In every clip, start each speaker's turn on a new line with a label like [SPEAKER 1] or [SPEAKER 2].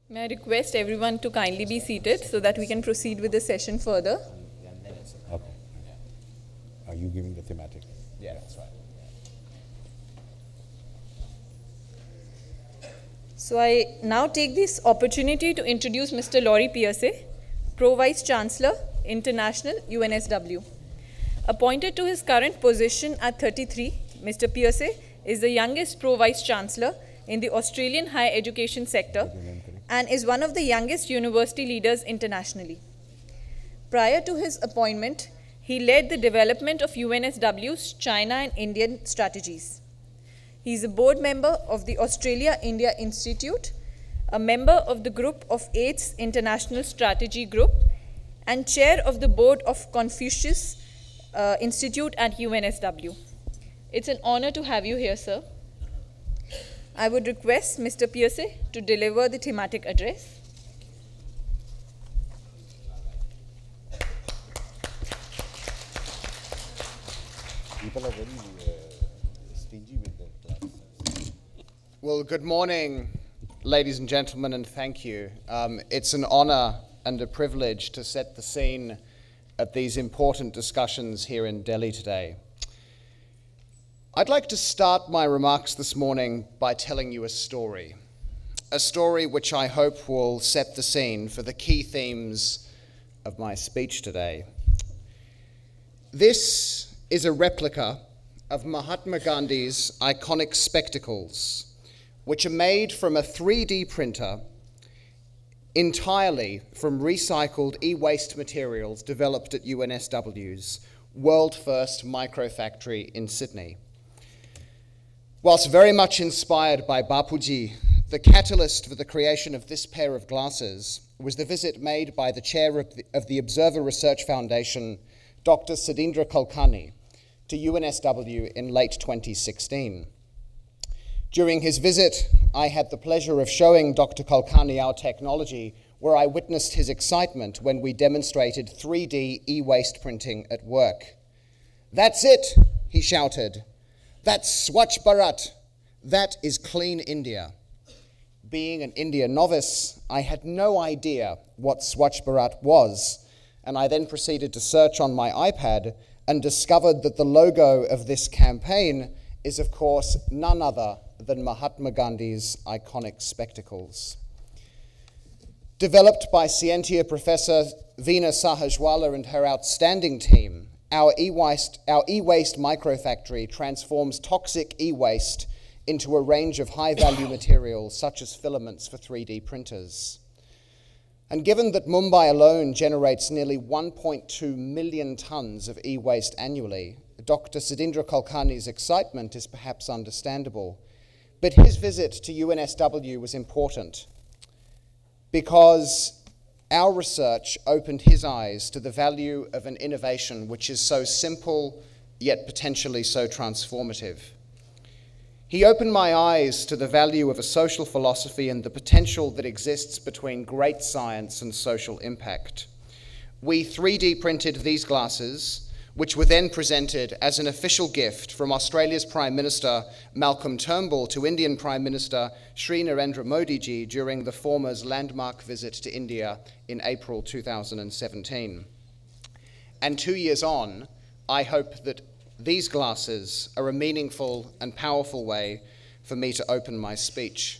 [SPEAKER 1] May I request everyone to kindly be seated so that we can proceed with the session further?
[SPEAKER 2] Okay. Are you giving the thematic?
[SPEAKER 3] Yeah, that's right.
[SPEAKER 1] So I now take this opportunity to introduce Mr. Laurie Pearcey, Pro-Vice-Chancellor, International, UNSW. Appointed to his current position at 33, Mr. Pearcey is the youngest Pro-Vice-Chancellor in the Australian higher education sector and is one of the youngest university leaders internationally. Prior to his appointment, he led the development of UNSW's China and Indian strategies. He is a board member of the Australia-India Institute, a member of the Group of Eights International Strategy Group, and chair of the board of Confucius Institute at UNSW. It's an honor to have you here, sir. I would request Mr. Pearcey to deliver the thematic address.
[SPEAKER 2] People are very stingy with their classes.
[SPEAKER 3] Well, good morning, ladies and gentlemen, and thank you. It's an honor and a privilege to set the scene at these important discussions here in Delhi today. I'd like to start my remarks this morning by telling you a story which I hope will set the scene for the key themes of my speech today. This is a replica of Mahatma Gandhi's iconic spectacles, which are made from a 3D printer entirely from recycled e-waste materials developed at UNSW's world-first microfactory in Sydney. Whilst very much inspired by Bapuji, the catalyst for the creation of this pair of glasses was the visit made by the chair of the Observer Research Foundation, Dr. Sudhindra Kulkarni, to UNSW in late 2016. During his visit, I had the pleasure of showing Dr. Kulkarni our technology, where I witnessed his excitement when we demonstrated 3D e-waste printing at work. "That's it," he shouted. "That's Swachh Bharat. That is Clean India." Being an India novice, I had no idea what Swachh Bharat was, and I then proceeded to search on my iPad and discovered that the logo of this campaign is, of course, none other than Mahatma Gandhi's iconic spectacles. Developed by Scientia Professor Veena Sahajwala and her outstanding team, our e-waste microfactory transforms toxic e-waste into a range of high-value materials such as filaments for 3D printers. And given that Mumbai alone generates nearly 1.2 million tons of e-waste annually, Dr. Sudhindra Kulkarni's excitement is perhaps understandable. But his visit to UNSW was important because our research opened his eyes to the value of an innovation which is so simple yet potentially so transformative. He opened my eyes to the value of a social philosophy and the potential that exists between great science and social impact. We 3D printed these glasses, which were then presented as an official gift from Australia's Prime Minister Malcolm Turnbull to Indian Prime Minister Sri Narendra Modi ji during the former's landmark visit to India in April 2017. And 2 years on, I hope that these glasses are a meaningful and powerful way for me to open my speech.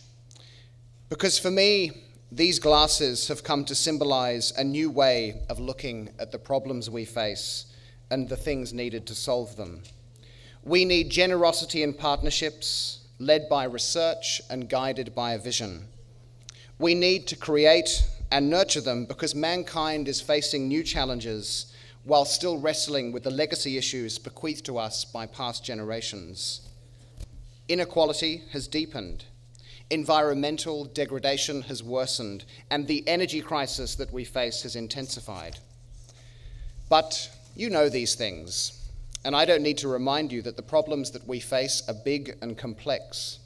[SPEAKER 3] Because for me, these glasses have come to symbolize a new way of looking at the problems we face and the things needed to solve them. We need generosity and partnerships led by research and guided by a vision. We need to create and nurture them because mankind is facing new challenges while still wrestling with the legacy issues bequeathed to us by past generations. Inequality has deepened, environmental degradation has worsened, and the energy crisis that we face has intensified. But you know these things, and I don't need to remind you that the problems that we face are big and complex.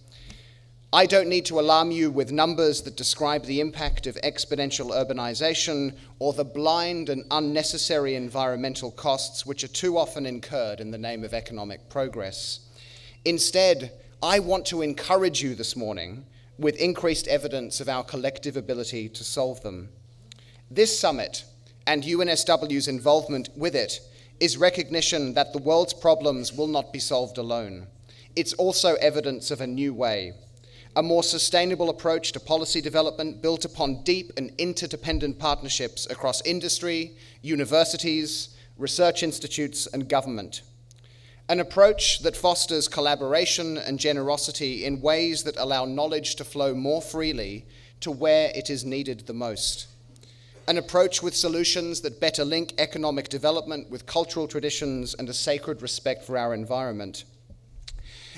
[SPEAKER 3] I don't need to alarm you with numbers that describe the impact of exponential urbanization or the blind and unnecessary environmental costs which are too often incurred in the name of economic progress. Instead, I want to encourage you this morning with increased evidence of our collective ability to solve them. This summit, and UNSW's involvement with it, is recognition that the world's problems will not be solved alone. It's also evidence of a new way, a more sustainable approach to policy development built upon deep and interdependent partnerships across industry, universities, research institutes, and government. An approach that fosters collaboration and generosity in ways that allow knowledge to flow more freely to where it is needed the most. An approach with solutions that better link economic development with cultural traditions and a sacred respect for our environment.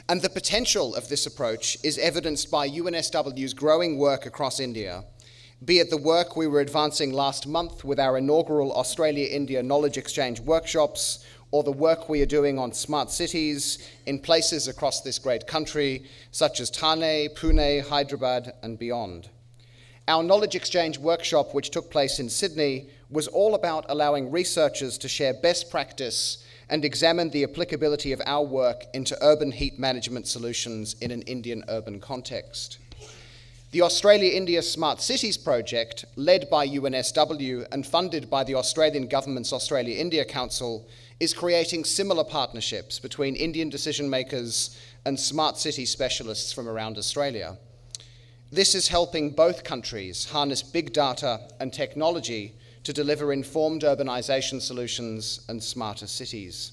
[SPEAKER 3] And the potential of this approach is evidenced by UNSW's growing work across India, be it the work we were advancing last month with our inaugural Australia-India Knowledge Exchange workshops, or the work we are doing on smart cities in places across this great country, such as Thane, Pune, Hyderabad, and beyond. Our Knowledge Exchange workshop, which took place in Sydney, was all about allowing researchers to share best practice and examine the applicability of our work into urban heat management solutions in an Indian urban context. The Australia-India Smart Cities project, led by UNSW and funded by the Australian Government's Australia-India Council, is creating similar partnerships between Indian decision makers and smart city specialists from around Australia. This is helping both countries harness big data and technology to deliver informed urbanization solutions and smarter cities.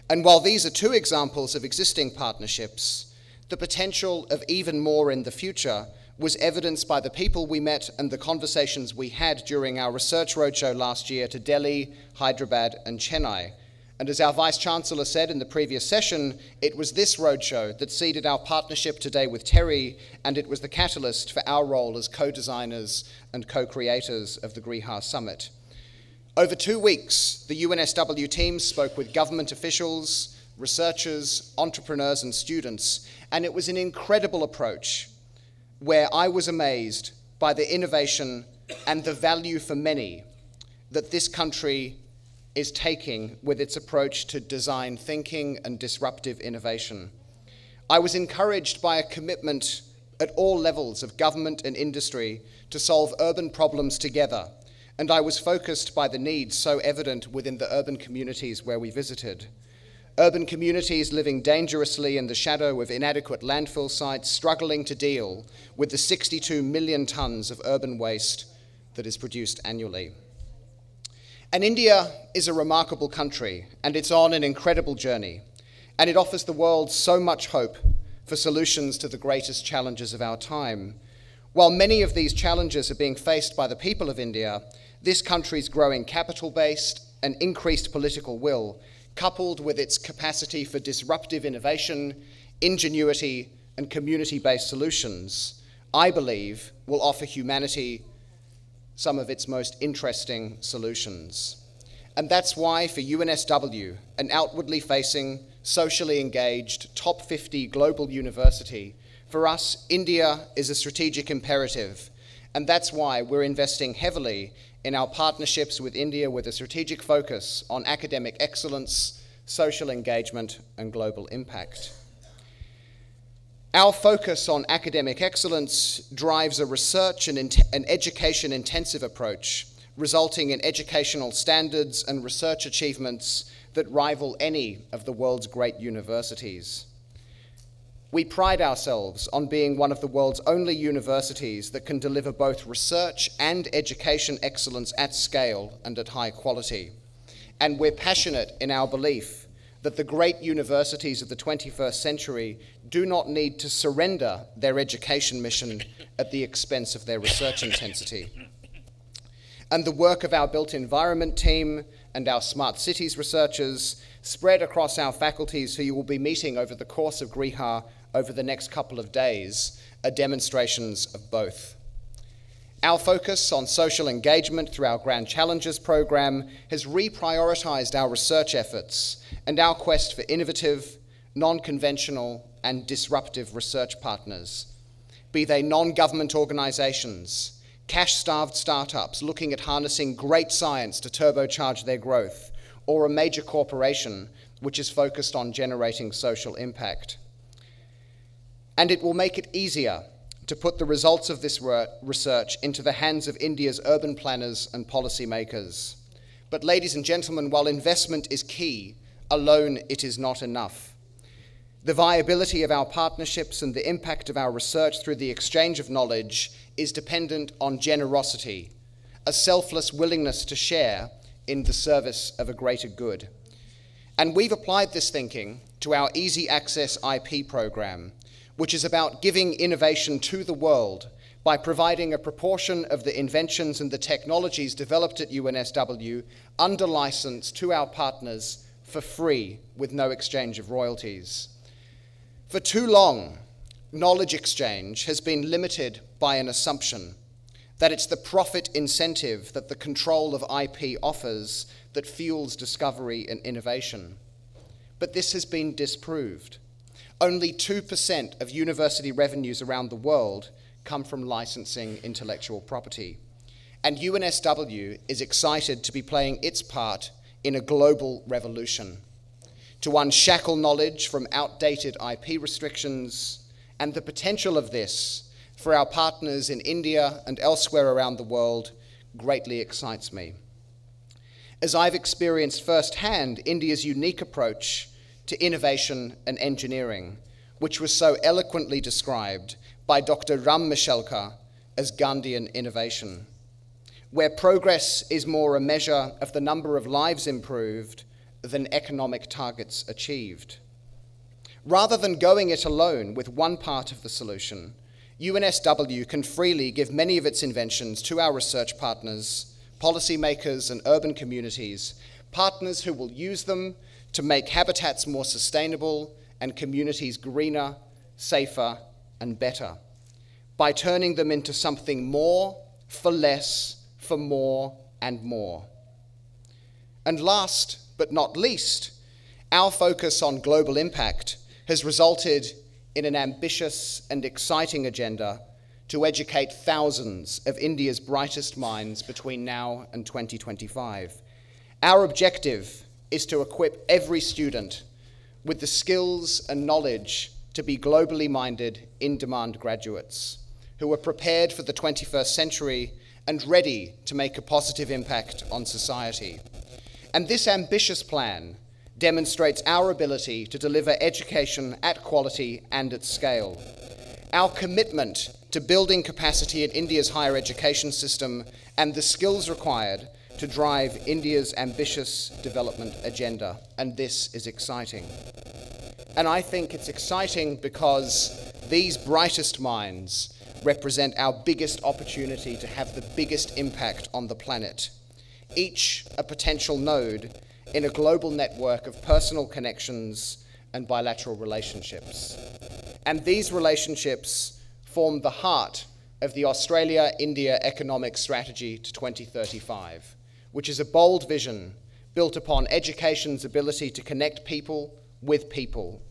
[SPEAKER 3] And while these are two examples of existing partnerships, the potential of even more in the future was evidenced by the people we met and the conversations we had during our research roadshow last year to Delhi, Hyderabad, and Chennai. And as our Vice-Chancellor said in the previous session, it was this roadshow that seeded our partnership today with Terry, and it was the catalyst for our role as co-designers and co-creators of the GRIHA Summit. Over 2 weeks, the UNSW team spoke with government officials, researchers, entrepreneurs, and students, and it was an incredible approach where I was amazed by the innovation and the value for many that this country is taking with its approach to design thinking and disruptive innovation. I was encouraged by a commitment at all levels of government and industry to solve urban problems together, and I was focused by the needs so evident within the urban communities where we visited. Urban communities living dangerously in the shadow of inadequate landfill sites, struggling to deal with the 62 million tons of urban waste that is produced annually. And India is a remarkable country, and it's on an incredible journey, and it offers the world so much hope for solutions to the greatest challenges of our time. While many of these challenges are being faced by the people of India, this country's growing capital base and increased political will, coupled with its capacity for disruptive innovation, ingenuity, and community-based solutions, I believe will offer humanity some of its most interesting solutions. And that's why for UNSW, an outwardly facing, socially engaged, top 50 global university, for us, India is a strategic imperative. And that's why we're investing heavily in our partnerships with India with a strategic focus on academic excellence, social engagement, and global impact. Our focus on academic excellence drives a research and education-intensive approach, resulting in educational standards and research achievements that rival any of the world's great universities. We pride ourselves on being one of the world's only universities that can deliver both research and education excellence at scale and at high quality. And we're passionate in our belief that the great universities of the 21st century do not need to surrender their education mission at the expense of their research intensity. And the work of our built environment team and our smart cities researchers spread across our faculties who you will be meeting over the course of GRIHA over the next couple of days are demonstrations of both. Our focus on social engagement through our Grand Challenges program has reprioritized our research efforts and our quest for innovative, non-conventional, and disruptive research partners, be they non-government organizations, cash-starved startups looking at harnessing great science to turbocharge their growth, or a major corporation which is focused on generating social impact. And it will make it easier to put the results of this research into the hands of India's urban planners and policymakers. But ladies and gentlemen, while investment is key, alone it is not enough. The viability of our partnerships and the impact of our research through the exchange of knowledge is dependent on generosity, a selfless willingness to share in the service of a greater good. And we've applied this thinking to our Easy Access IP program, which is about giving innovation to the world by providing a proportion of the inventions and the technologies developed at UNSW under license to our partners for free with no exchange of royalties. For too long, knowledge exchange has been limited by an assumption that it's the profit incentive that the control of IP offers that fuels discovery and innovation. But this has been disproved. Only 2% of university revenues around the world come from licensing intellectual property. And UNSW is excited to be playing its part in a global revolution, to unshackle knowledge from outdated IP restrictions, and the potential of this for our partners in India and elsewhere around the world greatly excites me. As I've experienced firsthand India's unique approach to innovation and engineering, which was so eloquently described by Dr. Ram Mishelkar as Gandhian innovation, where progress is more a measure of the number of lives improved than economic targets achieved. Rather than going it alone with one part of the solution, UNSW can freely give many of its inventions to our research partners, policymakers, and urban communities, partners who will use them to make habitats more sustainable and communities greener, safer, and better, by turning them into something more, for less, for more, and more. And last but not least, our focus on global impact has resulted in an ambitious and exciting agenda to educate thousands of India's brightest minds between now and 2025. Our objective is to equip every student with the skills and knowledge to be globally minded, in-demand graduates who are prepared for the 21st century and ready to make a positive impact on society. And this ambitious plan demonstrates our ability to deliver education at quality and at scale. Our commitment to building capacity in India's higher education system and the skills required to drive India's ambitious development agenda. And this is exciting. And I think it's exciting because these brightest minds represent our biggest opportunity to have the biggest impact on the planet, each a potential node in a global network of personal connections and bilateral relationships. And these relationships form the heart of the Australia-India Economic Strategy to 2035, which is a bold vision built upon education's ability to connect people with people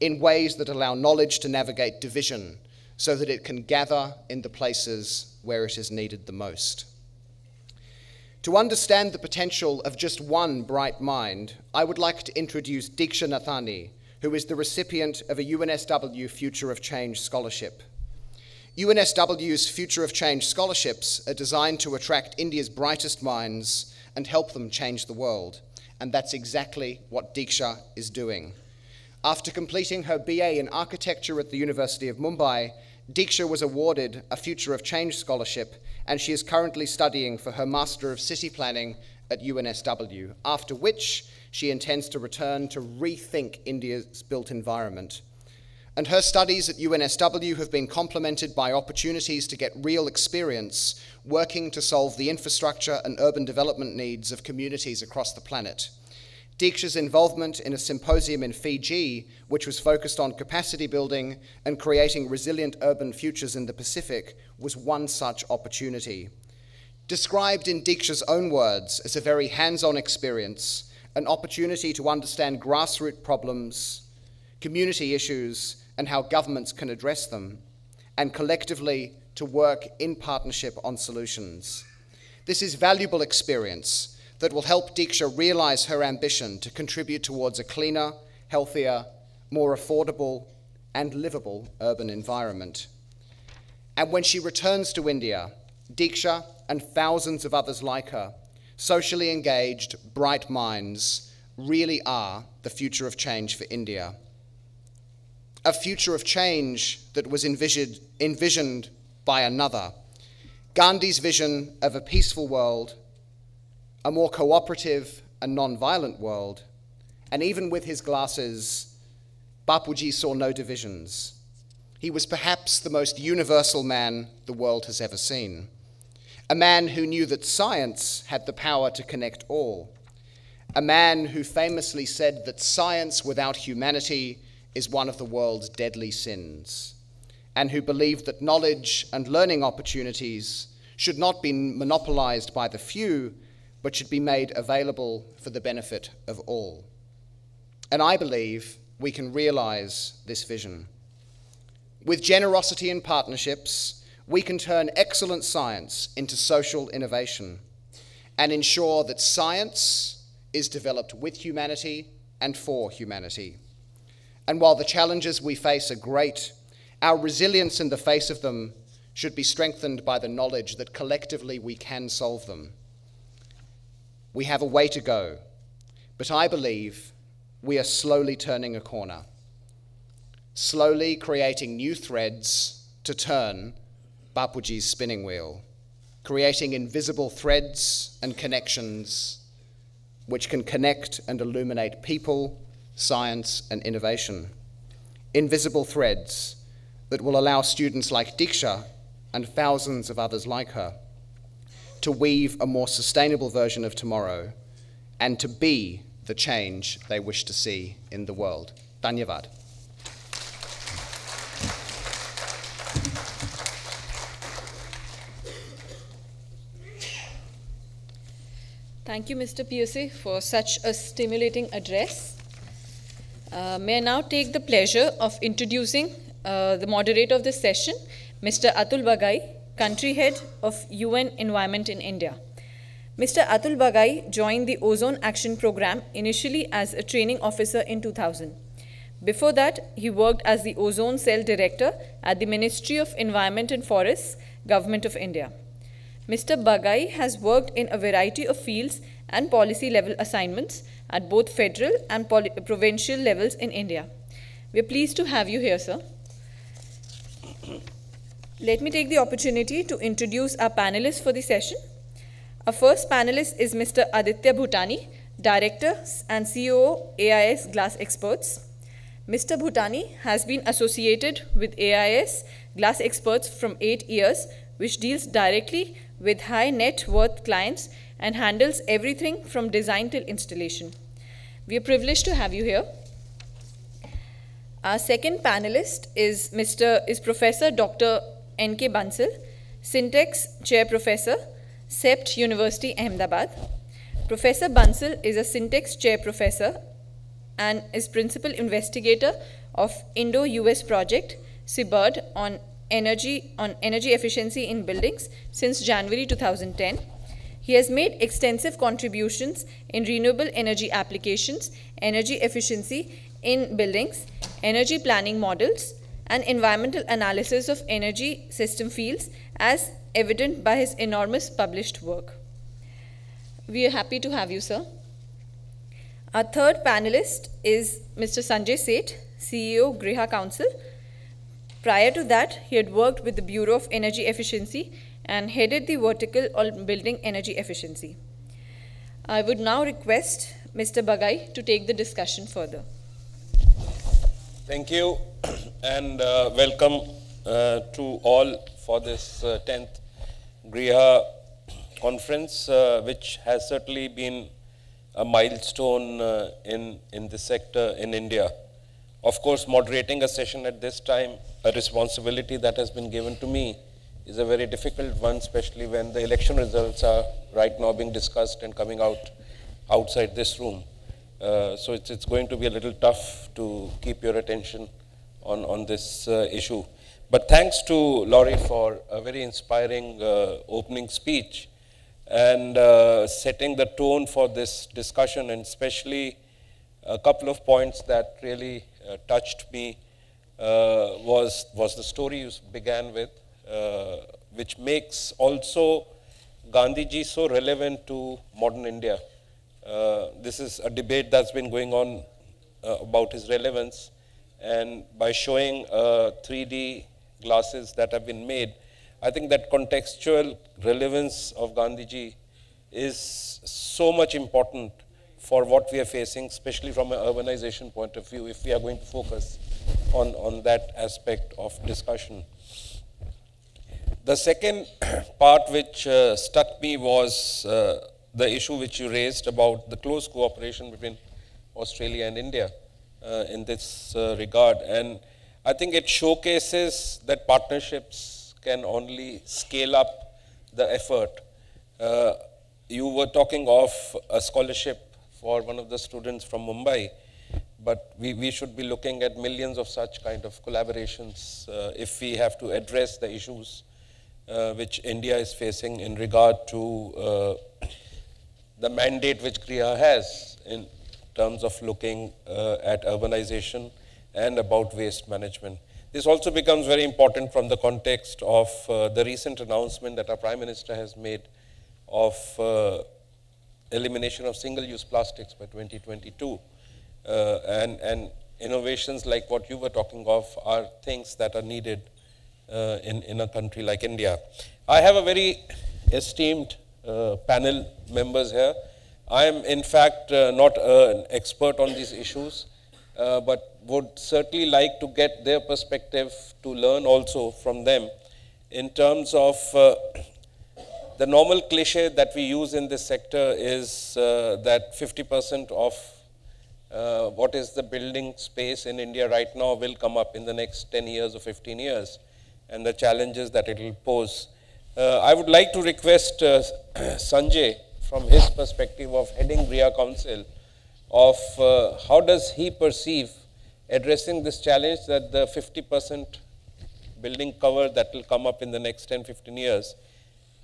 [SPEAKER 3] in ways that allow knowledge to navigate division so that it can gather in the places where it is needed the most. To understand the potential of just one bright mind, I would like to introduce Diksha Nathani, who is the recipient of a UNSW Future of Change Scholarship. UNSW's Future of Change scholarships are designed to attract India's brightest minds and help them change the world, and that's exactly what Diksha is doing. After completing her BA in Architecture at the University of Mumbai, Diksha was awarded a Future of Change scholarship, and she is currently studying for her Master of City Planning at UNSW, after which she intends to return to rethink India's built environment. And her studies at UNSW have been complemented by opportunities to get real experience working to solve the infrastructure and urban development needs of communities across the planet. Diksha's involvement in a symposium in Fiji, which was focused on capacity building and creating resilient urban futures in the Pacific, was one such opportunity. Described in Diksha's own words as a very hands-on experience, an opportunity to understand grassroots problems, community issues, and how governments can address them, and collectively to work in partnership on solutions. This is valuable experience that will help Diksha realize her ambition to contribute towards a cleaner, healthier, more affordable, and livable urban environment. And when she returns to India, Diksha and thousands of others like her, socially engaged, bright minds, really are the future of change for India. A future of change that was envisioned by another. Gandhi's vision of a peaceful world, a more cooperative and non-violent world, and even with his glasses, Bapuji saw no divisions. He was perhaps the most universal man the world has ever seen. A man who knew that science had the power to connect all. A man who famously said that science without humanity is one of the world's deadly sins, and who believed that knowledge and learning opportunities should not be monopolized by the few, but should be made available for the benefit of all. And I believe we can realize this vision. With generosity and partnerships, we can turn excellent science into social innovation and ensure that science is developed with humanity and for humanity. And while the challenges we face are great, our resilience in the face of them should be strengthened by the knowledge that collectively we can solve them. We have a way to go, but I believe we are slowly turning a corner, slowly creating new threads to turn Bapuji's spinning wheel, creating invisible threads and connections which can connect and illuminate people, science, and innovation. Invisible threads that will allow students like Diksha and thousands of others like her to weave a more sustainable version of tomorrow and to be the change they wish to see in the world. Dhanyavad.
[SPEAKER 1] Thank you, Mr. Pearcey, for such a stimulating address. May I now take the pleasure of introducing the moderator of this session, Mr. Atul Bagai, Country Head of UN Environment in India. Mr. Atul Bagai joined the Ozone Action Program initially as a training officer in 2000. Before that, he worked as the Ozone Cell Director at the Ministry of Environment and Forests, Government of India. Mr. Bagai has worked in a variety of fields and policy level assignments at both federal and provincial levels in India. We are pleased to have you here, sir. Let me take the opportunity to introduce our panelists for the session. Our first panelist is Mr. Aditya Bhutani, Director and CEO, AIS-GLASXPERTS. Mr. Bhutani has been associated with AIS-GLASXPERTS from 8 years, which deals directly with high net worth clients and handles everything from design till installation. We are privileged to have you here. Our second panelist is Professor Dr. N.K. Bansal, Sintex Chair Professor, CEPT University, Ahmedabad. Professor Bansal is a Sintex Chair Professor and is Principal Investigator of Indo-US Project, CBIRD, on energy efficiency in buildings since January 2010. He has made extensive contributions in renewable energy applications, energy efficiency in buildings, energy planning models, and environmental analysis of energy system fields, as evident by his enormous published work. We are happy to have you, sir. Our third panelist is Mr. Sanjay, Seth, CEO, GRIHA Council. Prior to that, he had worked with the Bureau of Energy Efficiency and headed the vertical on building energy efficiency. I would now request Mr. Bagai to take the discussion further.
[SPEAKER 4] Thank you, and welcome to all for this 10th GRIHA conference, which has certainly been a milestone in this sector in India. Of course, moderating a session at this time, a responsibility that has been given to me, is a very difficult one, especially when the election results are right now being discussed and coming out outside this room. So it's going to be a little tough to keep your attention on this issue. But thanks to Laurie for a very inspiring opening speech and setting the tone for this discussion, and especially a couple of points that really touched me was the story you began with, which makes also Gandhiji so relevant to modern India. This is a debate that's been going on about his relevance, and by showing 3D glasses that have been made, I think that contextual relevance of Gandhiji is so much important for what we are facing, especially from an urbanization point of view, if we are going to focus on that aspect of discussion. The second part which struck me was the issue which you raised about the close cooperation between Australia and India in this regard. And I think it showcases that partnerships can only scale up the effort. You were talking of a scholarship for one of the students from Mumbai, but we should be looking at millions of such kind of collaborations if we have to address the issues which India is facing in regard to the mandate which GRIHA has in terms of looking at urbanization and about waste management. This also becomes very important from the context of the recent announcement that our Prime Minister has made of elimination of single-use plastics by 2022. And innovations like what you were talking of are things that are needed in a country like India. I have a very esteemed panel members here. I am in fact not an expert on these issues, but would certainly like to get their perspective to learn also from them in terms of the normal cliche that we use in this sector is that 50% of what is the building space in India right now will come up in the next 10 years or 15 years, and the challenges that it will pose. I would like to request Sanjay, from his perspective of heading GRIHA Council, of how does he perceive addressing this challenge that the 50% building cover that will come up in the next 10, 15 years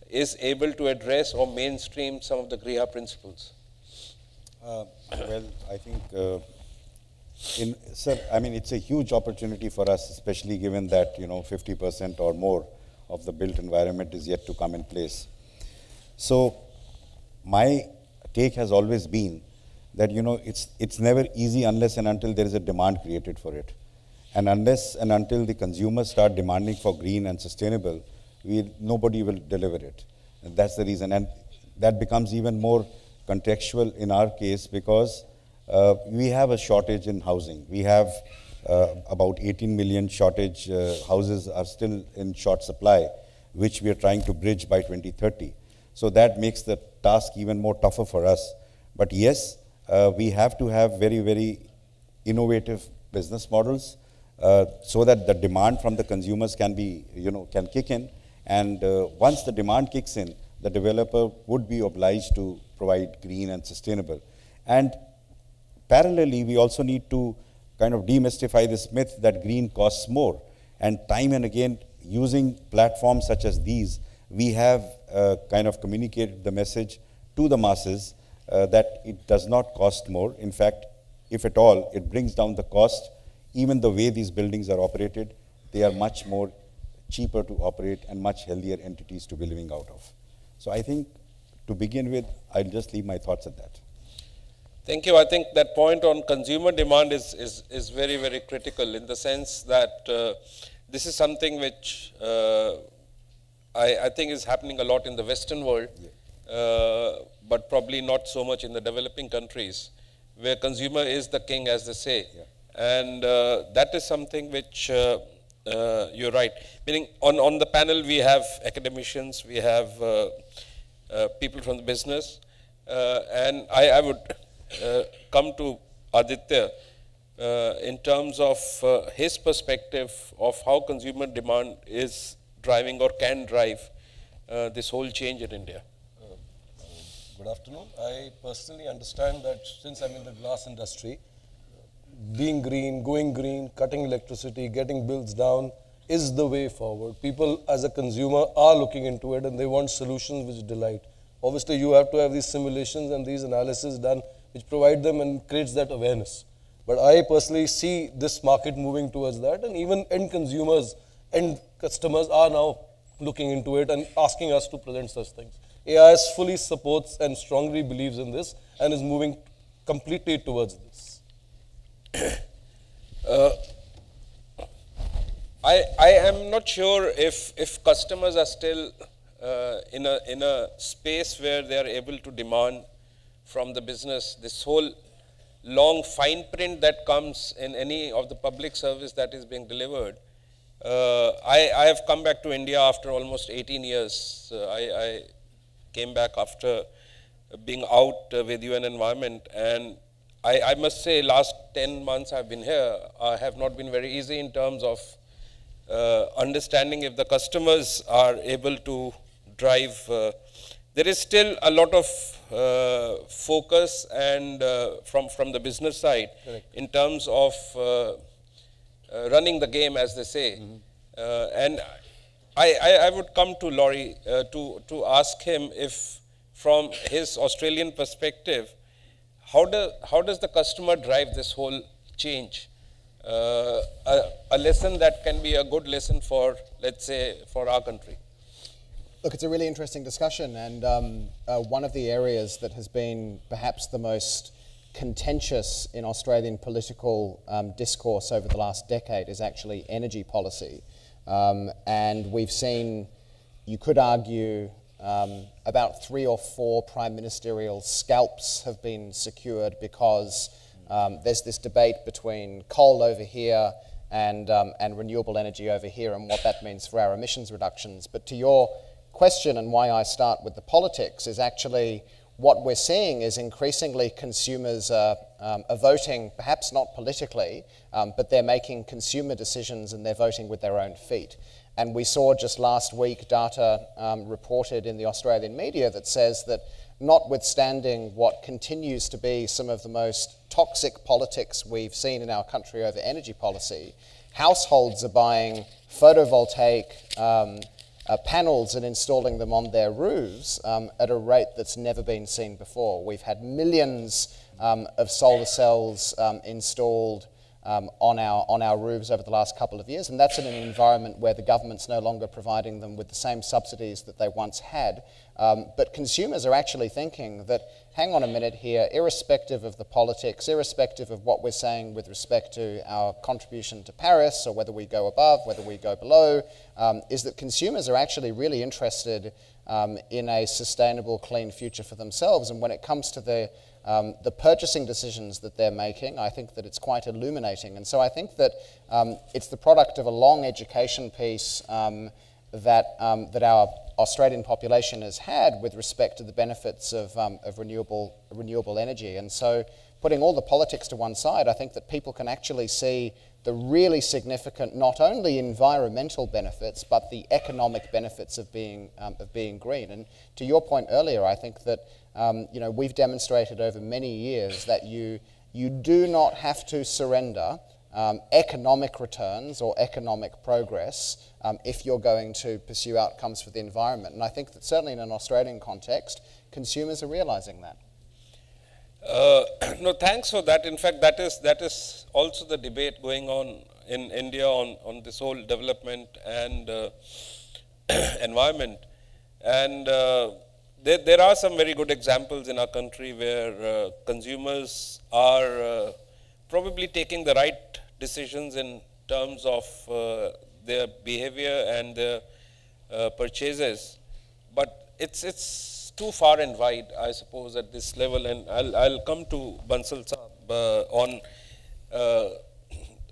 [SPEAKER 4] is able to address or mainstream some of the GRIHA principles?
[SPEAKER 2] Well, I think, sir, I mean, it's a huge opportunity for us, especially given that, 50% or more of the built environment is yet to come in place. So my take has always been that, it's never easy unless and until there is a demand created for it. And unless and until the consumers start demanding for green and sustainable, nobody will deliver it. And that's the reason. And that becomes even more contextual in our case because we have a shortage in housing. We have about 18 million shortage houses are still in short supply, which we are trying to bridge by 2030. So that makes the task even more tougher for us. But yes, we have to have very, very innovative business models so that the demand from the consumers can be, can kick in. And once the demand kicks in, the developer would be obliged to provide green and sustainable. And parallelly, we also need to kind of demystify this myth that green costs more. And time and again, using platforms such as these, we have kind of communicated the message to the masses that it does not cost more. In fact, if at all, it brings down the cost. Even the way these buildings are operated, they are much more cheaper to operate and much healthier entities to be living out of. So I think to begin with, I'll just leave my thoughts at that.
[SPEAKER 4] Thank you. I think that point on consumer demand is very, very critical in the sense that this is something which I think is happening a lot in the Western world, but probably not so much in the developing countries, where consumer is the king, as they say. And that is something which you're right. Meaning on the panel we have academicians, we have people from the business, and I would come to Aditya in terms of his perspective of how consumer demand is driving or can drive this whole change in India.
[SPEAKER 5] Good afternoon. I personally understand that since I'm in the glass industry, being green, going green, cutting electricity, getting bills down is the way forward. People as a consumer are looking into it and they want solutions which delight. Obviously, you have to have these simulations and these analyses done which provide them and creates that awareness. But I personally see this market moving towards that, and even end consumers, end customers are now looking into it and asking us to present such things. AIS fully supports and strongly believes in this and is moving completely towards this.
[SPEAKER 4] I am not sure if customers are still in a space where they are able to demand from the business this whole long fine print that comes in any of the public service that is being delivered. I have come back to India after almost 18 years. I came back after being out with UN Environment, and I must say last 10 months I've been here, have not been very easy in terms of understanding if the customers are able to drive. There is still a lot of focus and from the business side.
[SPEAKER 5] Correct.
[SPEAKER 4] In terms of running the game, as they say. And I would come to Laurie to ask him if, from his Australian perspective, how does the customer drive this whole change? A lesson that can be a good lesson for, let's say, for our country.
[SPEAKER 3] Look, it's a really interesting discussion, and one of the areas that has been perhaps the most contentious in Australian political discourse over the last decade is actually energy policy. And we've seen, you could argue, about 3 or 4 prime ministerial scalps have been secured because there's this debate between coal over here and renewable energy over here and what that means for our emissions reductions. But to your question, and why I start with the politics, is actually what we're seeing is increasingly consumers are voting, perhaps not politically, but they're making consumer decisions and they're voting with their own feet. And we saw just last week data reported in the Australian media that says that notwithstanding what continues to be some of the most toxic politics we've seen in our country over energy policy, households are buying photovoltaic panels and installing them on their roofs at a rate that's never been seen before. We've had millions of solar cells installed on our roofs over the last couple of years, and that's in an environment where the government's no longer providing them with the same subsidies that they once had. But consumers are actually thinking that, hang on a minute here, irrespective of the politics, irrespective of what we're saying with respect to our contribution to Paris, or whether we go above, whether we go below, is that consumers are actually really interested in a sustainable, clean future for themselves. And when it comes to the purchasing decisions that they're making, I think that it's quite illuminating. And so I think that it's the product of a long education piece that our Australian population has had with respect to the benefits of renewable energy. And so, putting all the politics to one side, I think that people can actually see the really significant, not only environmental benefits, but the economic benefits of being green. And to your point earlier, I think that we've demonstrated over many years that you do not have to surrender economic returns or economic progress if you're going to pursue outcomes for the environment. And I think that certainly in an Australian context, consumers are realizing that.
[SPEAKER 4] No, thanks for that. In fact, that is also the debate going on in India on this whole development and environment. And there are some very good examples in our country where consumers are probably taking the right decisions in terms of their behavior and their purchases, but it's too far and wide, I suppose, at this level. And I'll come to Bansal Saab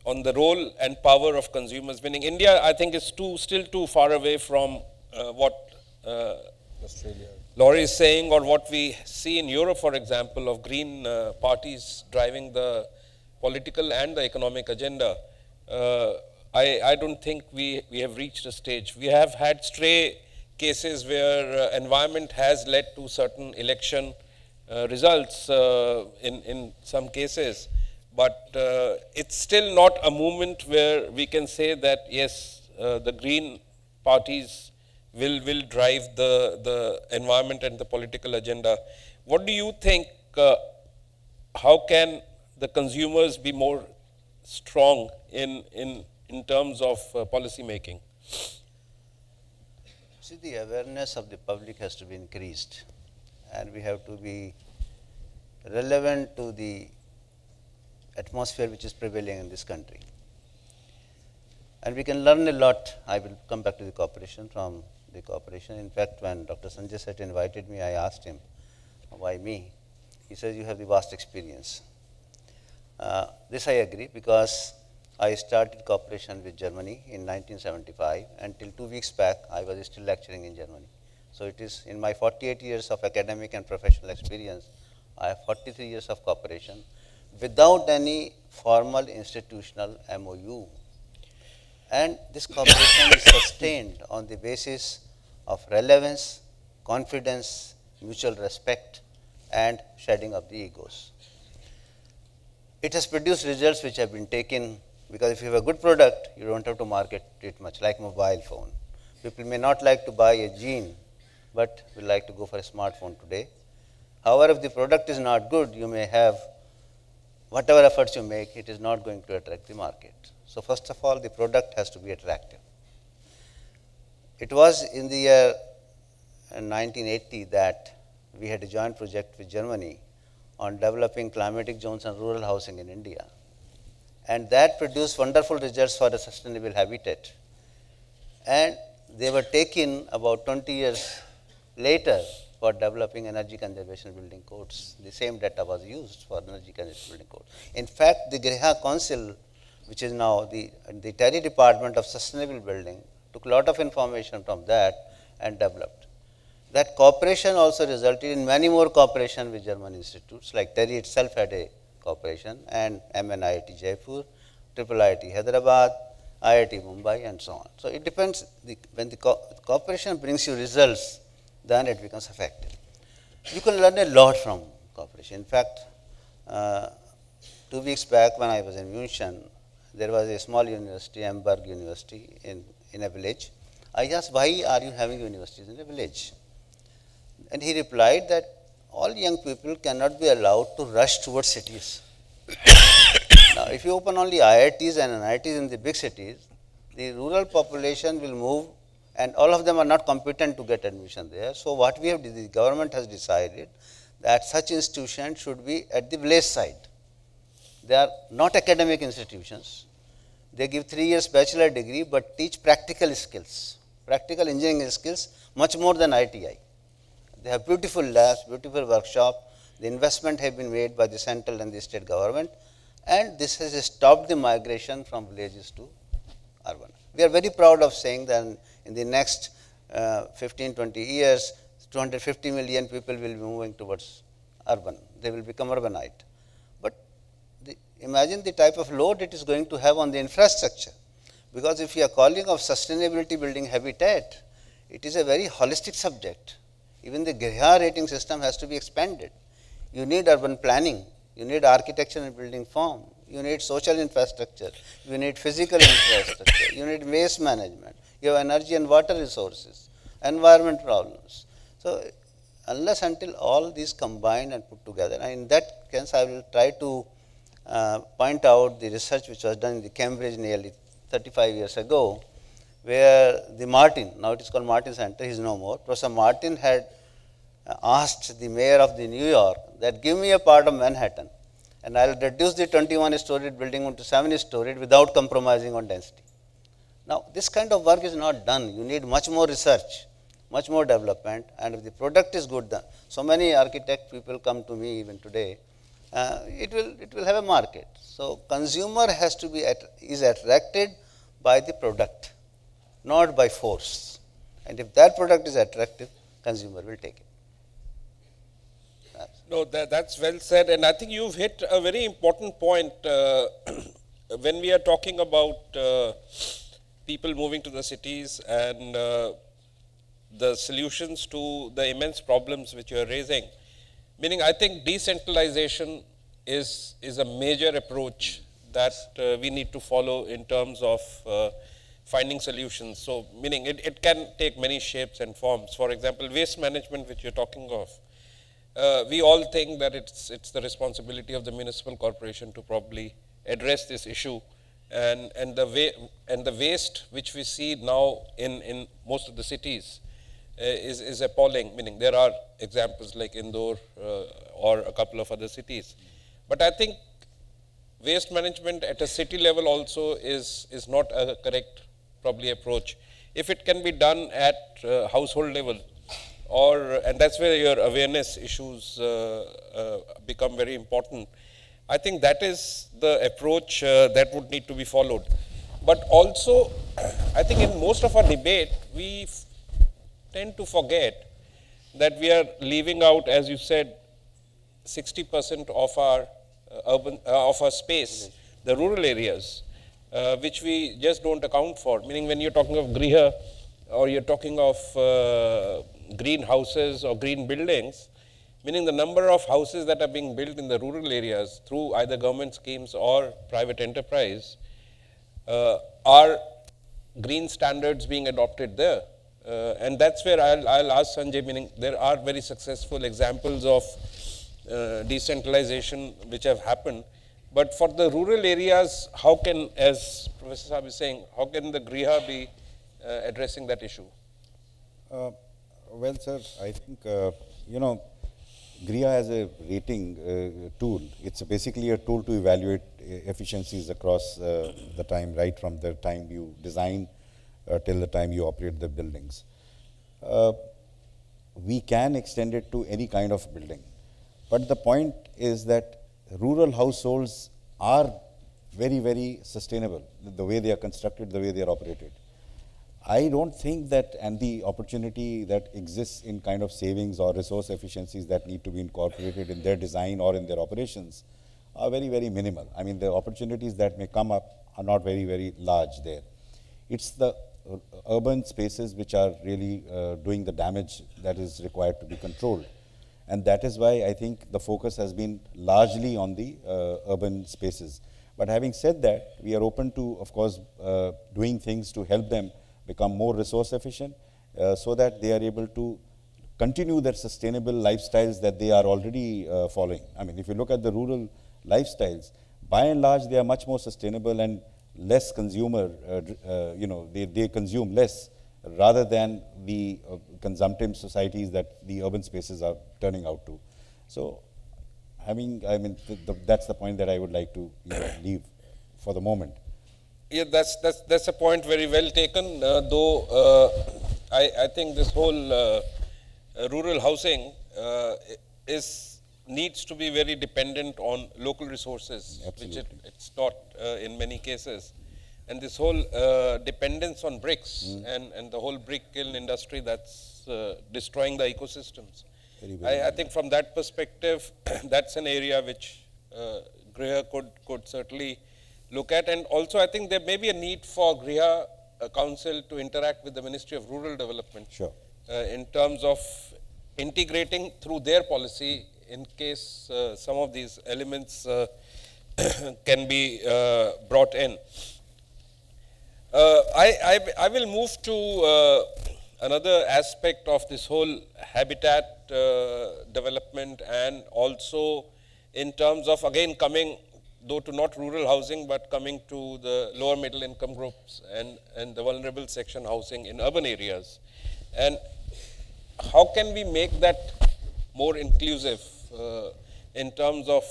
[SPEAKER 4] on the role and power of consumers. Meaning, India, I think, is still too far away from what
[SPEAKER 5] Australia.
[SPEAKER 4] Laurie is saying, or what we see in Europe, for example, of green parties driving the political and the economic agenda. I don't think we have reached a stage. We have had stray cases where environment has led to certain election results in some cases, but it's still not a movement where we can say that yes, the green parties will drive the environment and the political agenda. What do you think, how can the consumers be more strong in terms of policy making?
[SPEAKER 6] See, the awareness of the public has to be increased, and we have to be relevant to the atmosphere which is prevailing in this country. And we can learn a lot. I will come back to the cooperation from the cooperation. In fact, when Dr. Sanjay Seth invited me, I asked him, why me? He says, you have the vast experience. This I agree, because I started cooperation with Germany in 1975. Until 2 weeks back, I was still lecturing in Germany. So it is in my 48 years of academic and professional experience, I have 43 years of cooperation without any formal institutional MOU. And this cooperation is sustained on the basis of relevance, confidence, mutual respect, and shedding of the egos. It has produced results which have been taken, because if you have a good product, you don't have to market it much, like mobile phone. People may not like to buy a jean, but will like to go for a smartphone today. However, if the product is not good, you may have whatever efforts you make, it is not going to attract the market. So first of all, the product has to be attractive. It was in the year 1980 that we had a joint project with Germany on developing climatic zones and rural housing in India. And that produced wonderful results for a sustainable habitat. And they were taken about 20 years later for developing energy conservation building codes. The same data was used for energy conservation building codes. In fact, the GRIHA Council, which is now the Terry Department of Sustainable Building, took a lot of information from that and developed. That cooperation also resulted in many more cooperation with German institutes, like Terry itself had a cooperation, and MNIT Jaipur, IIIT Hyderabad, IIT Mumbai, and so on. So it depends, when the cooperation brings you results, then it becomes effective. You can learn a lot from cooperation. In fact, 2 weeks back when I was in München, there was a small university, Hamburg University, in a village. I asked, why are you having universities in a village? And he replied that all young people cannot be allowed to rush towards cities. Now, if you open only IITs and NITs in the big cities, the rural population will move, and all of them are not competent to get admission there. So what we have, the government has decided that such institutions should be at the village side. They are not academic institutions. They give 3 years bachelor degree, but teach practical skills, practical engineering skills, much more than ITI. They have beautiful labs, beautiful workshop. The investment have been made by the central and the state government, and this has stopped the migration from villages to urban. We are very proud of saying that in the next 15-20 years, 250 million people will be moving towards urban. They will become urbanite. But imagine the type of load it is going to have on the infrastructure. Because if you are calling of sustainability building habitat, it is a very holistic subject. Even the GRIHA rating system has to be expanded. You need urban planning, you need architecture and building form, you need social infrastructure, you need physical infrastructure, you need waste management, you have energy and water resources, environment problems. So unless until all these combined and put together, and in that sense I will try to point out the research which was done in the Cambridge nearly 35 years ago, where the Martin, now it is called Martin Center, he is no more. Professor Martin had asked the mayor of the New York that give me a part of Manhattan and I will reduce the 21-storied building into 7-storied without compromising on density. Now, this kind of work is not done. You need much more research, much more development, and if the product is good, so many architect people come to me even today, it will have a market. So, consumer has to be is attracted by the product, not by force. And if that product is attractive, consumer will take it.
[SPEAKER 4] No, that's well said, and I think you've hit a very important point when we are talking about people moving to the cities and the solutions to the immense problems which you are raising. Meaning, I think decentralization is a major approach that we need to follow in terms of finding solutions. So, meaning it can take many shapes and forms. For example, waste management which you're talking of. we all think that it's the responsibility of the municipal corporation to probably address this issue, and the waste which we see now in most of the cities is appalling. Meaning there are examples like Indore or a couple of other cities, but I think waste management at a city level also is not a correct probably approach. If it can be done at household level, and that's where your awareness issues become very important. I think that is the approach that would need to be followed. But also, I think in most of our debate, we tend to forget that we are leaving out, as you said, 60% of our of our space, the rural areas, which we just don't account for. Meaning, when you're talking of GRIHA or you're talking of greenhouses or green buildings, meaning the number of houses that are being built in the rural areas through either government schemes or private enterprise, are green standards being adopted there. And that's where I'll ask Sanjay, meaning there are very successful examples of decentralization which have happened. But for the rural areas, how can, as Professor Saab is saying, how can the GRIHA be addressing that issue?
[SPEAKER 2] Well, sir, I think, you know, GRIHA has a rating tool. It's basically a tool to evaluate efficiencies across the time, right from the time you design till the time you operate the buildings. We can extend it to any kind of building. But the point is that rural households are very, very sustainable, the way they are constructed, the way they are operated. I don't think that, and the opportunity that exists in kind of savings or resource efficiencies that need to be incorporated in their design or in their operations are very, very minimal. I mean, the opportunities that may come up are not very, very large there. It's the urban spaces which are really doing the damage that is required to be controlled. And that is why I think the focus has been largely on the urban spaces. But having said that, we are open to, of course, doing things to help them become more resource efficient so that they are able to continue their sustainable lifestyles that they are already following. I mean, if you look at the rural lifestyles, by and large, they are much more sustainable and less consumer, you know, they consume less rather than the consumptive societies that the urban spaces are turning out to. So, that's the point that I would like to leave for the moment.
[SPEAKER 4] Yeah, that's a point very well taken. Though I think this whole rural housing needs to be very dependent on local resources,
[SPEAKER 2] Absolutely.
[SPEAKER 4] which it's not in many cases. And this whole dependence on bricks and the whole brick kiln industry that's destroying the ecosystems. I think from that perspective, that's an area which GRIHA could certainly look at. And also, I think there may be a need for GRIHA Council to interact with the Ministry of Rural Development.
[SPEAKER 2] Sure.
[SPEAKER 4] In terms of integrating through their policy in case some of these elements can be brought in. I will move to another aspect of this whole habitat development, and also in terms of, again, coming though to not rural housing, but coming to the lower middle income groups and the vulnerable section housing in urban areas. And how can we make that more inclusive in terms of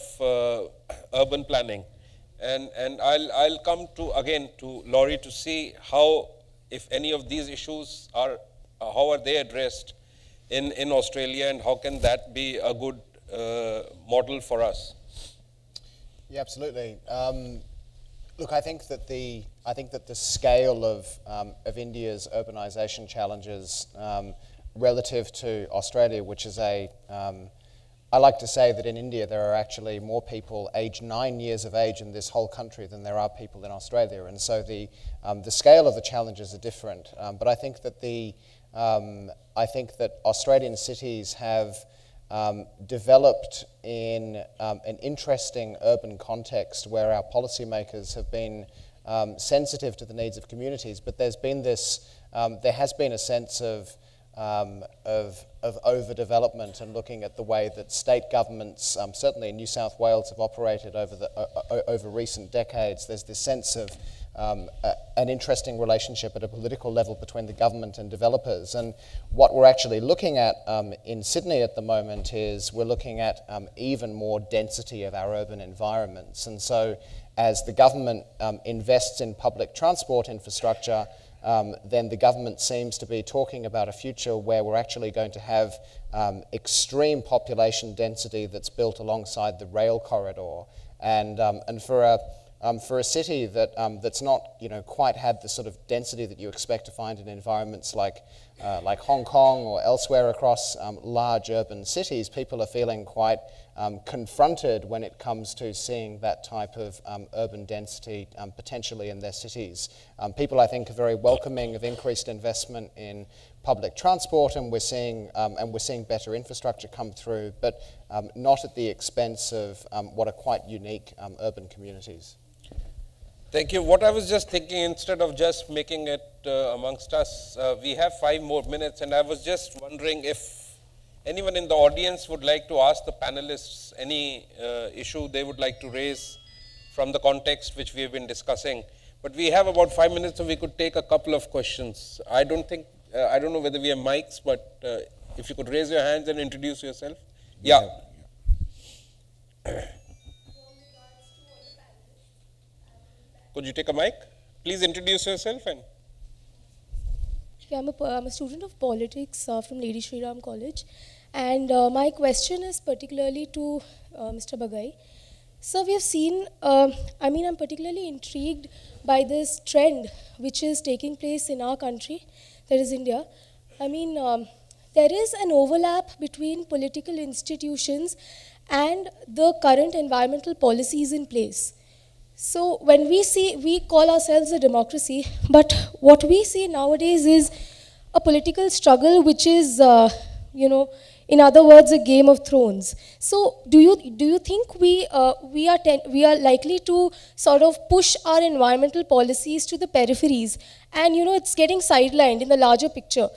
[SPEAKER 4] urban planning? And I'll come to, again, to Laurie to see how, if any of these issues are, how are they addressed in Australia, and how can that be a good model for us?
[SPEAKER 3] Yeah, absolutely. Look, I think that the scale of India's urbanisation challenges relative to Australia, which is I like to say that in India there are actually more people aged 9 years of age in this whole country than there are people in Australia, and so the scale of the challenges are different. But I think that Australian cities have developed in an interesting urban context where our policymakers have been sensitive to the needs of communities, but there has been a sense of of overdevelopment and looking at the way that state governments, certainly in New South Wales, have operated over recent decades. There's this sense of an interesting relationship at a political level between the government and developers. And what we're actually looking at in Sydney at the moment is we're looking at even more density of our urban environments. And so as the government invests in public transport infrastructure, then the government seems to be talking about a future where we're actually going to have extreme population density that's built alongside the rail corridor. And for a city that that's not quite had the sort of density that you expect to find in environments like Hong Kong or elsewhere across large urban cities, people are feeling quite confronted when it comes to seeing that type of urban density potentially in their cities. People, I think, are very welcoming of increased investment in public transport, and we're seeing better infrastructure come through, but not at the expense of what are quite unique urban communities.
[SPEAKER 4] Thank you. What I was just thinking, instead of just making it amongst us, we have 5 more minutes, and I was just wondering if anyone in the audience would like to ask the panelists any issue they would like to raise from the context which we have been discussing. But we have about 5 minutes, so we could take a couple of questions. I don't know whether we have mics, but if you could raise your hands and introduce yourself. Yeah. Could you take a mic? Please introduce yourself. And
[SPEAKER 7] I'm a student of politics from Lady Shri Ram College, and my question is particularly to Mr. Bagai. So we have seen, I'm particularly intrigued by this trend which is taking place in our country, that is India. There is an overlap between political institutions and the current environmental policies in place. So when we call ourselves a democracy, but what we see nowadays is a political struggle which is, in other words, a Game of Thrones. So do you think we are likely to sort of push our environmental policies to the peripheries, and it's getting sidelined in the larger picture?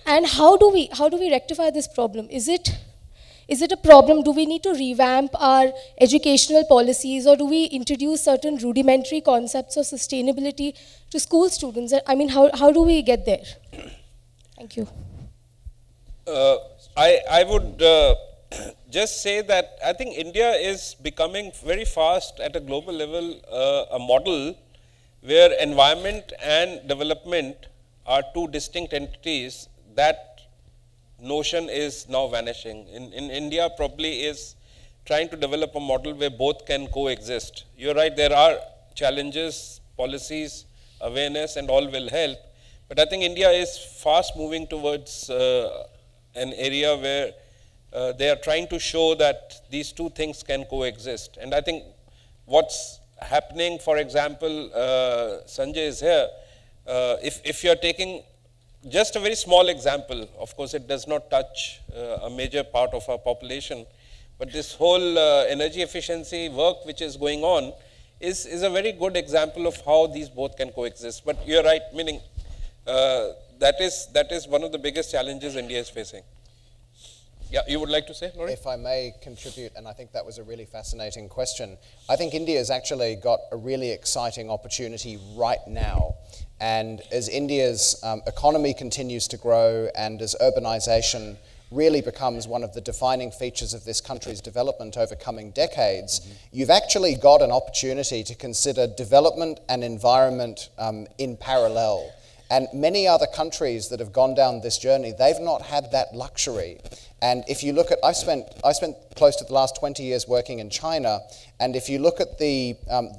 [SPEAKER 7] And how do we rectify this problem? Is it a problem? Do we need to revamp our educational policies, or do we introduce certain rudimentary concepts of sustainability to school students? How do we get there? Thank you.
[SPEAKER 4] I would just say that I think India is becoming very fast at a global level a model where environment and development are 2 distinct entities. That notion is now vanishing. In India probably is trying to develop a model where both can coexist. You're right, there are challenges, policies, awareness, and all will help. But I think India is fast moving towards an area where they are trying to show that these 2 things can coexist. And I think what's happening, for example, Sanjay is here, if you're taking just a very small example, of course it does not touch a major part of our population, but this whole energy efficiency work which is going on is a very good example of how these both can coexist. But you're right, meaning that is one of the biggest challenges India is facing. Yeah, you would like to say, Laurie?
[SPEAKER 3] If I may contribute, and I think that was a really fascinating question. I think India has actually got a really exciting opportunity right now. And as India's economy continues to grow, and as urbanization really becomes one of the defining features of this country's development over coming decades, you've actually got an opportunity to consider development and environment in parallel. And many other countries that have gone down this journey, they've not had that luxury. And if you look at, I spent close to the last 20 years working in China, and if you look at the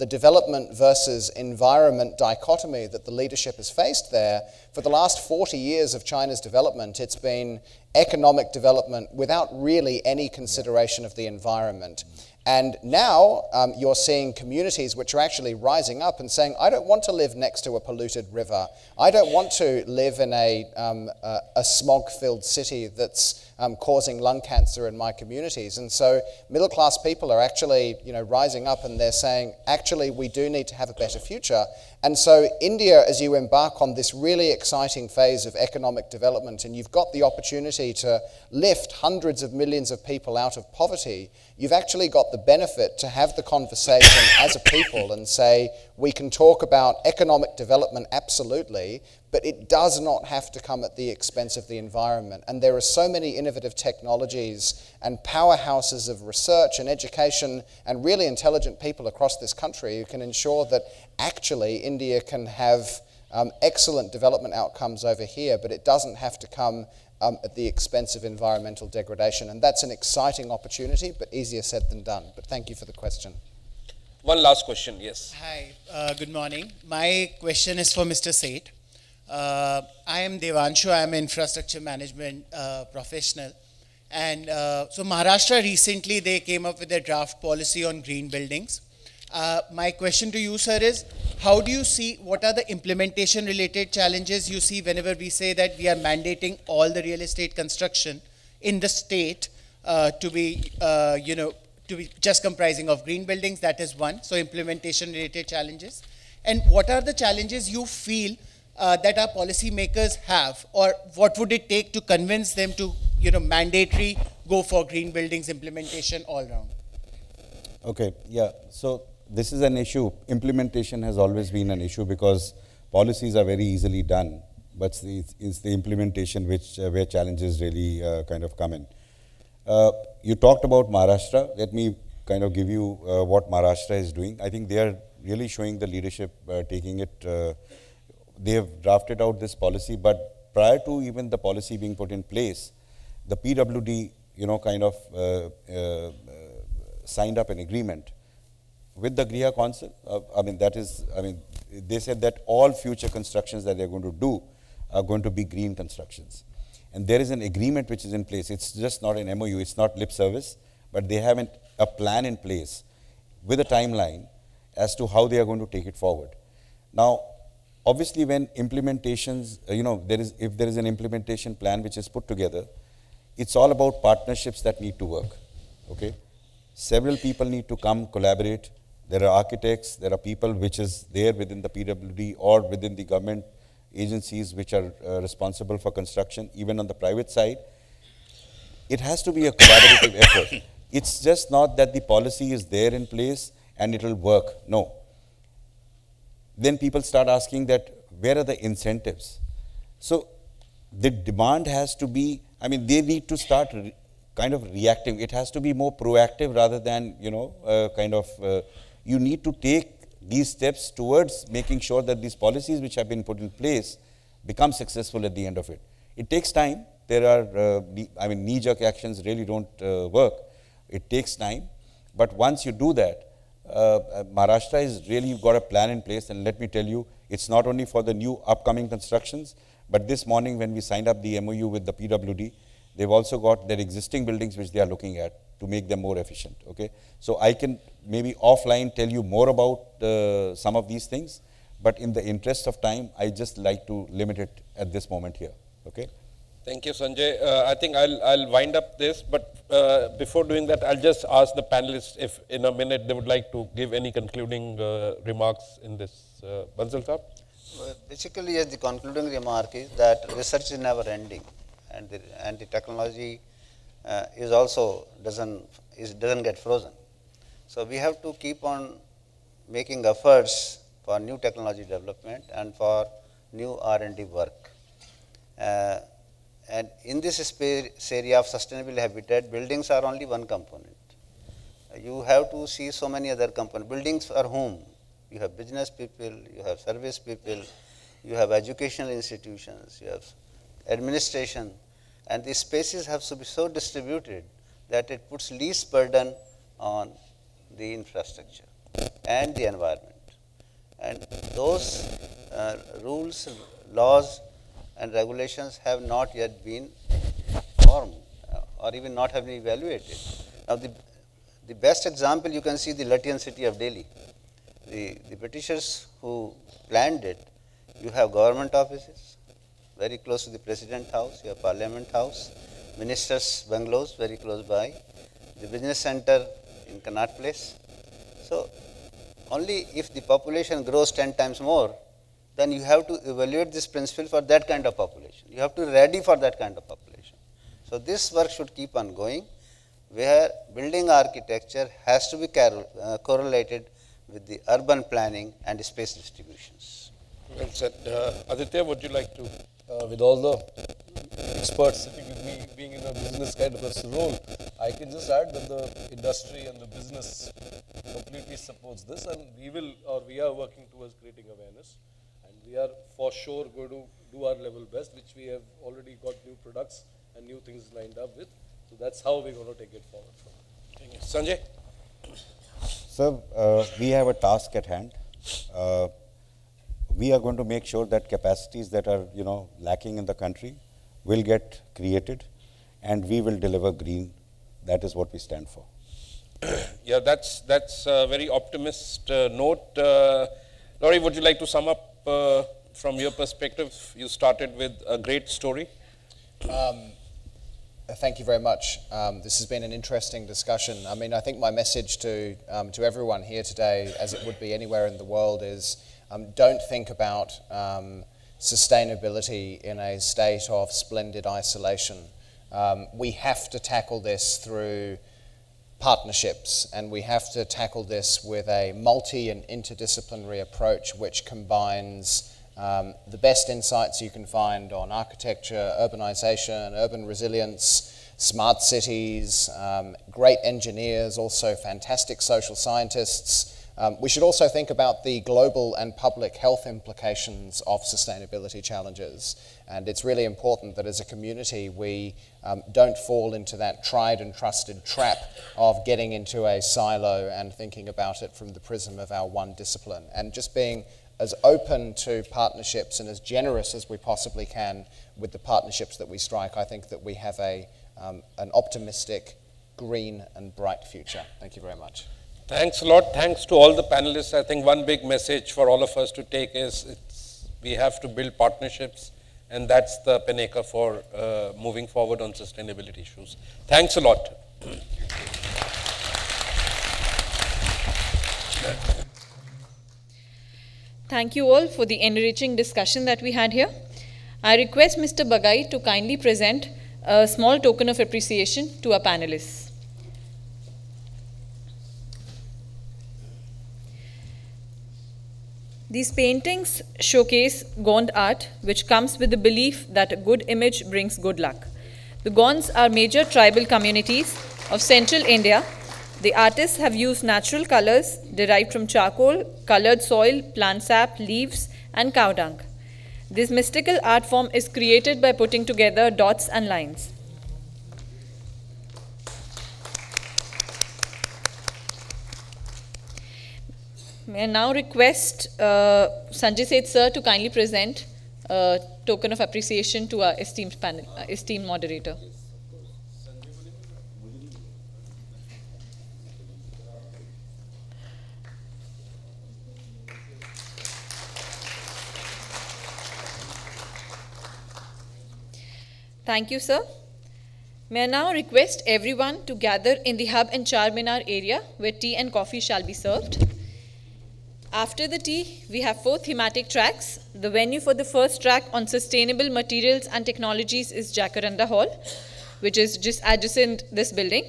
[SPEAKER 3] development versus environment dichotomy that the leadership has faced there, for the last 40 years of China's development, it's been economic development without really any consideration of the environment. And now you're seeing communities which are actually rising up and saying, I don't want to live next to a polluted river. I don't want to live in a smog-filled city that's causing lung cancer in my communities. And so middle-class people are actually, rising up, and they're saying, actually, we do need to have a better future. And so India, as you embark on this really exciting phase of economic development, and you've got the opportunity to lift hundreds of millions of people out of poverty, you've actually got the benefit to have the conversation as a people and say, we can talk about economic development, absolutely, but it does not have to come at the expense of the environment. And there are so many innovative technologies and powerhouses of research and education and really intelligent people across this country who can ensure that actually India can have excellent development outcomes over here, but it doesn't have to come at the expense of environmental degradation. And that's an exciting opportunity, but easier said than done. But thank you for the question.
[SPEAKER 4] One last question, yes.
[SPEAKER 8] Hi, good morning. My question is for Mr. Seth. I am Devanshu, I am an infrastructure management professional. And so Maharashtra recently, they came up with a draft policy on green buildings. My question to you, sir, is how do you see, what are the implementation related challenges you see whenever we say that we are mandating all the real estate construction in the state to be, to be just comprising of green buildings? That is one. So implementation related challenges. And what are the challenges you feel that our policymakers have, or what would it take to convince them to, mandatory go for green buildings implementation all round?
[SPEAKER 2] Okay, yeah. So this is an issue. Implementation has always been an issue because policies are very easily done, but it's the implementation where challenges really kind of come in. You talked about Maharashtra. Let me kind of give you what Maharashtra is doing. I think they are really showing the leadership, taking it. They have drafted out this policy, but prior to even the policy being put in place, the PWD, kind of signed up an agreement with the GRIHA Council. They said that all future constructions that they're going to do are going to be green constructions. And there is an agreement which is in place. It's just not an MOU, it's not lip service, but they have a plan in place with a timeline as to how they are going to take it forward. Now, obviously, when implementations, if there is an implementation plan which is put together, it's all about partnerships that need to work, okay? Several people need to come collaborate. There are architects, there are people which is there within the PWD or within the government agencies which are responsible for construction, even on the private side. It has to be a collaborative effort. It's just not that the policy is there in place and it will work, no. Then people start asking that, where are the incentives? So the demand has to be, they need to start kind of reacting. It has to be more proactive rather than, you need to take these steps towards making sure that these policies which have been put in place become successful at the end of it. It takes time. There are, knee-jerk actions really don't work. It takes time. But once you do that, Maharashtra has really got a plan in place, and let me tell you, it's not only for the new upcoming constructions, but this morning when we signed up the MOU with the PWD, they've also got their existing buildings which they are looking at to make them more efficient, okay? So I can maybe offline tell you more about some of these things, but in the interest of time, I just like to limit it at this moment here, okay?
[SPEAKER 4] Thank you, Sanjay. I think I'll wind up this, but before doing that, I'll just ask the panelists if in a minute they would like to give any concluding remarks in this. Bansal sir?
[SPEAKER 6] Basically, yes, the concluding remark is that research is never ending, and the technology is also doesn't get frozen. So we have to keep on making efforts for new technology development and for new R&D work. And in this area of sustainable habitat, buildings are only one component. You have to see so many other components. Buildings are whom? You have business people, you have service people, you have educational institutions, you have administration, and these spaces have to be so distributed that it puts least burden on the infrastructure and the environment. And those rules, laws, and regulations have not yet been formed or even not have been evaluated. Now, the best example you can see the Latvian city of Delhi. The Britishers who planned it, you have government offices very close to the President House, you have Parliament House, Minister's bungalows very close by, the business center in Connaught Place. So only if the population grows 10 times more, then you have to evaluate this principle for that kind of population. You have to be ready for that kind of population. So this work should keep on going, where building architecture has to be correlated with the urban planning and space distributions.
[SPEAKER 4] Well said. Aditya, would you like to?
[SPEAKER 5] With all the experts sitting with me, being in a business kind of a role, I can just add that the industry and the business completely supports this, and we are working towards creating awareness, and we are for sure going to do our level best, which we have already got new products and new things lined up with. So that's how we're going to take it forward.
[SPEAKER 4] Sanjay?
[SPEAKER 2] So we have a task at hand. We are going to make sure that capacities that are lacking in the country will get created, and we will deliver green. That is what we stand for.
[SPEAKER 4] Yeah, that's a very optimist note. Laurie, would you like to sum up from your perspective? You started with a great story.
[SPEAKER 3] Thank you very much. This has been an interesting discussion. I mean, I think my message to everyone here today, as it would be anywhere in the world, is don't think about sustainability in a state of splendid isolation. We have to tackle this through partnerships, and we have to tackle this with a multi and interdisciplinary approach which combines the best insights you can find on architecture, urbanization, urban resilience, smart cities, great engineers, also fantastic social scientists. We should also think about the global and public health implications of sustainability challenges. And it's really important that as a community we don't fall into that tried and trusted trap of getting into a silo and thinking about it from the prism of our one discipline. And just being as open to partnerships and as generous as we possibly can with the partnerships that we strike, I think that we have an optimistic, green and bright future. Thank you very much.
[SPEAKER 4] Thanks a lot. Thanks to all the panelists. I think one big message for all of us to take is we have to build partnerships, and that's the pinnacle for moving forward on sustainability issues. Thanks a lot.
[SPEAKER 1] Thank you all for the enriching discussion that we had here. I request Mr. Bagai to kindly present a small token of appreciation to our panelists. These paintings showcase Gond art, which comes with the belief that a good image brings good luck. The Gonds are major tribal communities of central India. The artists have used natural colors derived from charcoal, colored soil, plant sap, leaves, and cow dung. This mystical art form is created by putting together dots and lines. May I now request Sanjay Seth sir to kindly present a token of appreciation to our esteemed moderator. Thank you, sir. May I now request everyone to gather in the Hub and Charminar area where tea and coffee shall be served. After the tea, we have 4 thematic tracks. The venue for the first track on sustainable materials and technologies is Jacaranda Hall, which is just adjacent this building.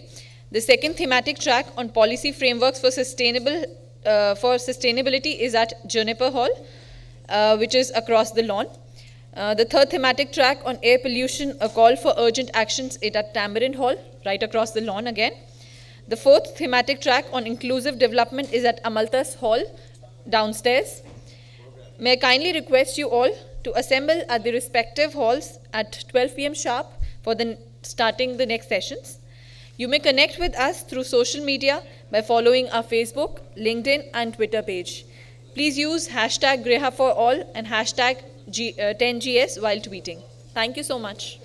[SPEAKER 1] The second thematic track on policy frameworks for sustainability is at Juniper Hall, which is across the lawn. The third thematic track on air pollution, a call for urgent actions, is at Tamarind Hall, right across the lawn again. The fourth thematic track on inclusive development is at Amaltas Hall, downstairs. May I kindly request you all to assemble at the respective halls at 12 p.m. sharp for starting the next sessions. You may connect with us through social media by following our Facebook, LinkedIn, and Twitter page. Please use hashtag GRIHA for all and hashtag 10GS while tweeting. Thank you so much.